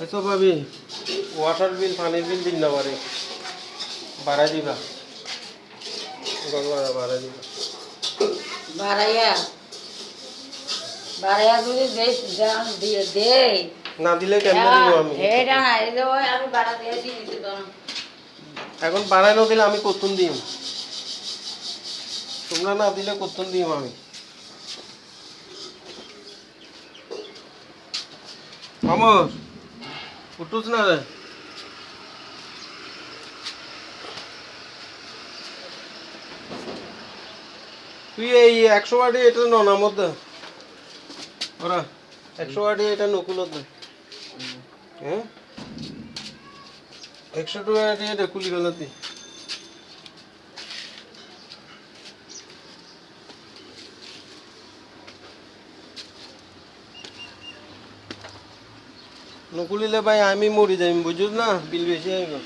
আচ্ছা ভাবি, ওয়াটার বিল পানির বিল দিন না পারে বাড়াই দিবা, গঙ্গা বাড়াই দিবা। বাড়াইয়া বাড়াইয়া যদি দিয়ে দেই না দিলে কেমনে দিব আমি? এটা না এই যে আমি বাড়া দিয়ে দিয়েছি তো এখন বাড়াই না দিলে আমি কতন দিম? তোমরা না দিলে কতন দিম আমি? আমর উঠুস না রে। তুই এই 100 বাটি এটা ননার মধ্যে ওরা 100 বাটি এটা নকুলত হ্যাঁ 100 টাকা দিয়ে এটা কুলি গেলাতি নকুলিলে ভাই আমি মরি যাই বুঝুস না বিল বেশি হয়ে গেল।